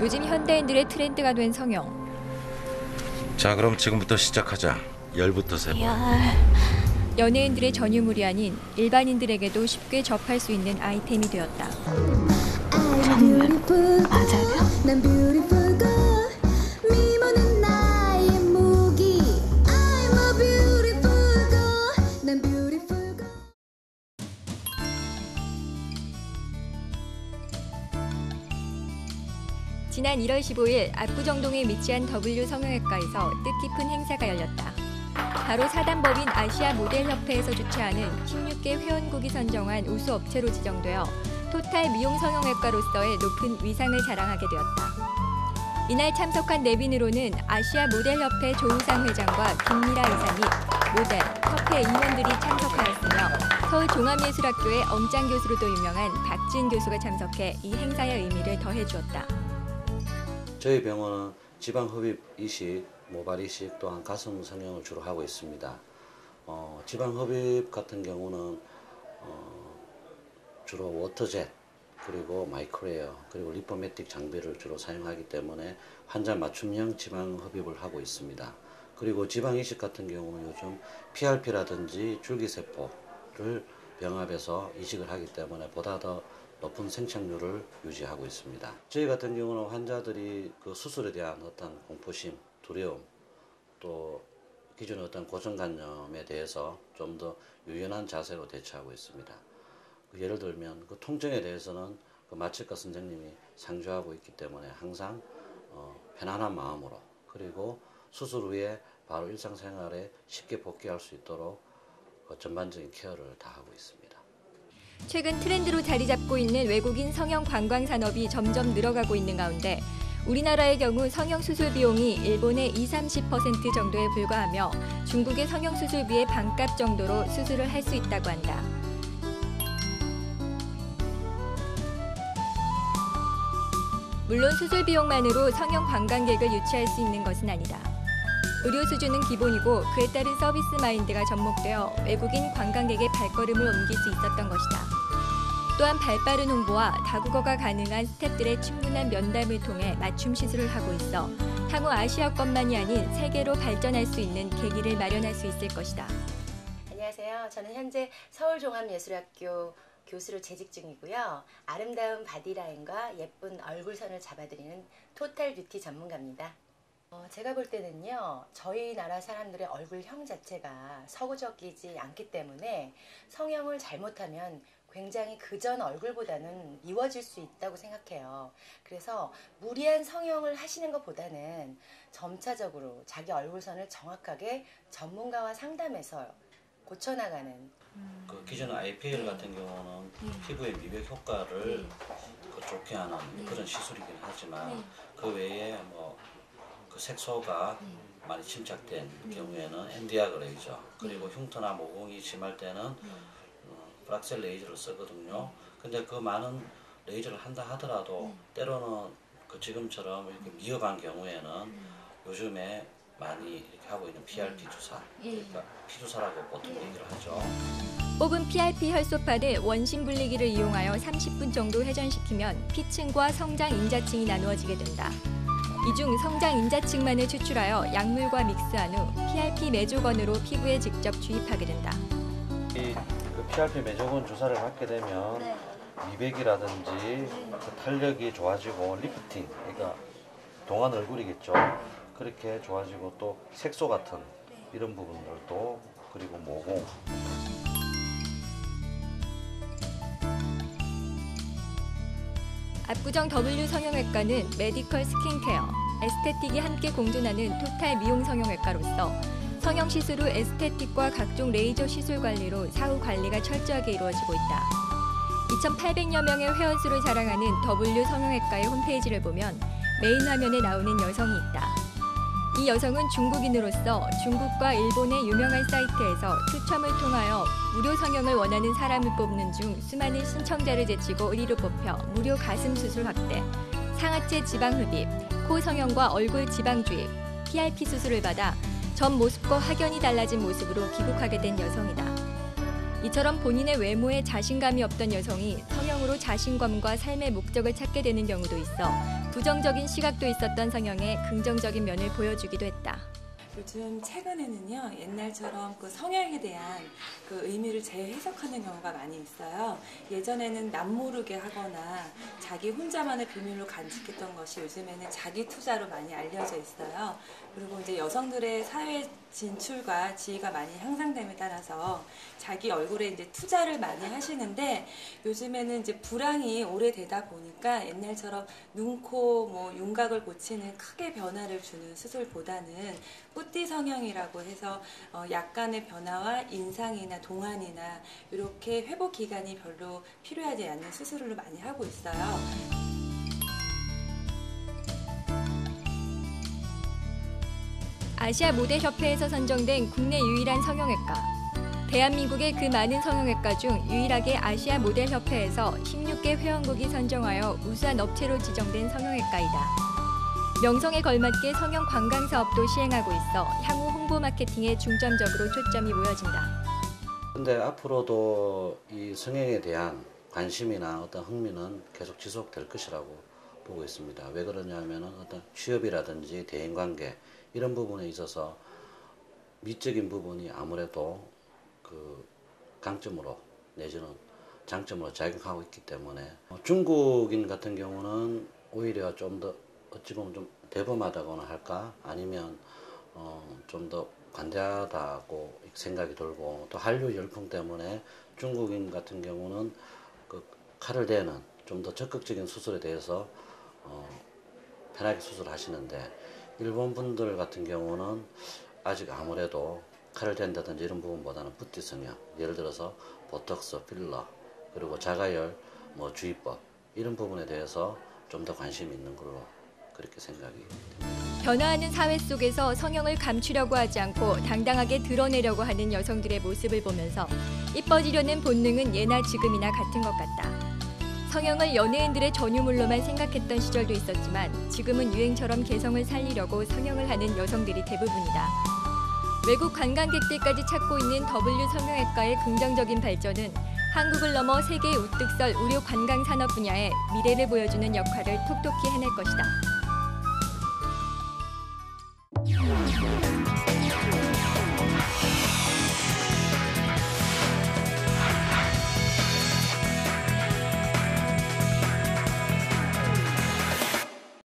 요즘 현대인들의 트렌드가 된 성형. 자, 그럼 지금부터 시작하자. 열부터 세번. 연예인들의 전유물이 아닌 일반인들에게도 쉽게 접할 수 있는 아이템이 되었다. 정말 맞아요? 난 beautiful girl. 미모는 나의 무기. I'm a beautiful girl. 난 beautiful girl. 지난 1월 15일 압구정동에 위치한 W 성형외과에서 뜻깊은 행사가 열렸다. 바로 사단법인 아시아 모델협회에서 주최하는 16개 회원국이 선정한 우수 업체로 지정되어 토탈 미용 성형외과로서의 높은 위상을 자랑하게 되었다. 이날 참석한 내빈으로는 아시아 모델협회 조우상 회장과 김미라 의사 및 모델, 협회 임원들이 참석하였으며 서울종합예술학교의 엄짱 교수로도 유명한 박지은 교수가 참석해 이 행사의 의미를 더해주었다. 저희 병원은 지방흡입 이식, 모발 이식 또한 가슴 성형을 주로 하고 있습니다. 지방흡입 같은 경우는 주로 워터젯, 그리고 마이크로에어, 그리고 리포매틱 장비를 주로 사용하기 때문에 환자 맞춤형 지방흡입을 하고 있습니다. 그리고 지방이식 같은 경우는 요즘 PRP라든지 줄기세포를 병합해서 이식을 하기 때문에 보다 더 높은 생착률을 유지하고 있습니다. 저희 같은 경우는 환자들이 그 수술에 대한 어떤 공포심, 두려움, 또 기존의 어떤 고정관념에 대해서 좀 더 유연한 자세로 대처하고 있습니다. 예를 들면 그 통증에 대해서는 그 마취과 선생님이 상주하고 있기 때문에 항상 편안한 마음으로, 그리고 수술 후에 바로 일상생활에 쉽게 복귀할 수 있도록 전반적인 케어를 다 하고 있습니다. 최근 트렌드로 자리 잡고 있는 외국인 성형 관광 산업이 점점 늘어가고 있는 가운데 우리나라의 경우 성형 수술 비용이 일본의 20-30% 정도에 불과하며 중국의 성형 수술비의 반값 정도로 수술을 할 수 있다고 한다. 물론 수술 비용만으로 성형 관광객을 유치할 수 있는 것은 아니다. 의료 수준은 기본이고 그에 따른 서비스 마인드가 접목되어 외국인 관광객의 발걸음을 옮길 수 있었던 것이다. 또한 발빠른 홍보와 다국어가 가능한 스태프들의 충분한 면담을 통해 맞춤 시술을 하고 있어 향후 아시아권만이 아닌 세계로 발전할 수 있는 계기를 마련할 수 있을 것이다. 안녕하세요. 저는 현재 서울종합예술학교 교수로 재직 중이고요. 아름다운 바디라인과 예쁜 얼굴선을 잡아드리는 토탈 뷰티 전문가입니다. 제가 볼 때는요, 저희 나라 사람들의 얼굴형 자체가 서구적이지 않기 때문에 성형을 잘못하면 굉장히 그전 얼굴보다는 미워질 수 있다고 생각해요. 그래서 무리한 성형을 하시는 것보다는 점차적으로 자기 얼굴선을 정확하게 전문가와 상담해서 고쳐나가는. 그 기존의 IPL 같은 경우는 피부의 미백 효과를 좋게 하는 그런 시술이긴 하지만 그 외에 그 색소가 많이 침착된 경우에는 엔디아그 레이저, 그리고 흉터나 모공이 심할 때는 브락셀 레이저를 쓰거든요. 근데 그 많은 레이저를 한다 하더라도 때로는 그 지금처럼 이렇게 미흡한 경우에는 요즘에 많이 이렇게 하고 있는 PRP 주사, 그러니까 피주사라고 보통 얘기를 하죠. 뽑은 PRP 혈소판을 원심 분리기를 이용하여 30분 정도 회전시키면 피층과 성장 인자층이 나누어지게 된다. 이 중 성장 인자층만을 추출하여 약물과 믹스한 후 PRP 매조건으로 피부에 직접 주입하게 된다. 그 PRP 매조건 주사를 받게 되면 미백이라든지 그 탄력이 좋아지고 리프팅, 그러니까 동안 얼굴이겠죠. 그렇게 좋아지고 또 색소 같은 이런 부분들도, 그리고 모공. 압구정 W 성형외과는 메디컬 스킨케어, 에스테틱이 함께 공존하는 토탈 미용 성형외과로서 성형 시술 후 에스테틱과 각종 레이저 시술 관리로 사후 관리가 철저하게 이루어지고 있다. 2,800여 명의 회원수를 자랑하는 W 성형외과의 홈페이지를 보면 메인 화면에 나오는 여성이 있다. 이 여성은 중국인으로서 중국과 일본의 유명한 사이트에서 추첨을 통하여 무료 성형을 원하는 사람을 뽑는 중 수많은 신청자를 제치고 의리로 뽑혀 무료 가슴 수술 확대, 상하체 지방 흡입, 코 성형과 얼굴 지방 주입, PRP 수술을 받아 전 모습과 확연히 달라진 모습으로 귀국하게 된 여성이다. 이처럼 본인의 외모에 자신감이 없던 여성이 성형으로 자신감과 삶의 목적을 찾게 되는 경우도 있어 부정적인 시각도 있었던 성형의 긍정적인 면을 보여주기도 했다. 요즘 최근에는요, 옛날처럼 그 성형에 대한 그 의미를 재해석하는 경우가 많이 있어요. 예전에는 남모르게 하거나 자기 혼자만의 비밀로 간직했던 것이 요즘에는 자기 투자로 많이 알려져 있어요. 그리고 이제 여성들의 사회 진출과 지위가 많이 향상됨에 따라서 자기 얼굴에 이제 투자를 많이 하시는데, 요즘에는 이제 불황이 오래되다 보니까 옛날처럼 눈, 코, 윤곽을 고치는 크게 변화를 주는 수술보다는 뿌띠 성형이라고 해서 약간의 변화와 인상이나 동안이나 이렇게 회복 기간이 별로 필요하지 않은 수술을 많이 하고 있어요. 아시아 모델 협회에서 선정된 국내 유일한 성형외과. 대한민국의 그 많은 성형외과 중 유일하게 아시아 모델 협회에서 16개 회원국이 선정하여 우수한 업체로 지정된 성형외과이다. 명성에 걸맞게 성형 관광 사업도 시행하고 있어 향후 홍보 마케팅에 중점적으로 초점이 모여진다. 근데 앞으로도 이 성형에 대한 관심이나 어떤 흥미는 계속 지속될 것이라고 보고 있습니다. 왜 그러냐면은 어떤 취업이라든지 대인관계 이런 부분에 있어서 미적인 부분이 아무래도 그 강점으로 내지는 장점으로 작용하고 있기 때문에 중국인 같은 경우는 오히려 좀 더 어찌 보면 좀 대범하다거나 할까, 아니면 좀 더 관대하다고 생각이 들고, 또 한류 열풍 때문에 중국인 같은 경우는 그 칼을 대는 좀 더 적극적인 수술에 대해서 편하게 수술하시는데, 일본 분들 같은 경우는 아직 아무래도 칼을 댄다든지 이런 부분보다는 뿌띠 성형, 예를 들어서 보톡스, 필러, 그리고 자가열, 주입법 이런 부분에 대해서 좀 더 관심이 있는 걸로 그렇게 생각이 됩니다. 변화하는 사회 속에서 성형을 감추려고 하지 않고 당당하게 드러내려고 하는 여성들의 모습을 보면서 이뻐지려는 본능은 예나 지금이나 같은 것 같다. 성형을 연예인들의 전유물로만 생각했던 시절도 있었지만 지금은 유행처럼 개성을 살리려고 성형을 하는 여성들이 대부분이다. 외국 관광객들까지 찾고 있는 W 성형외과의 긍정적인 발전은 한국을 넘어 세계 우뚝 설 의료 관광 산업 분야에 미래를 보여주는 역할을 톡톡히 해낼 것이다.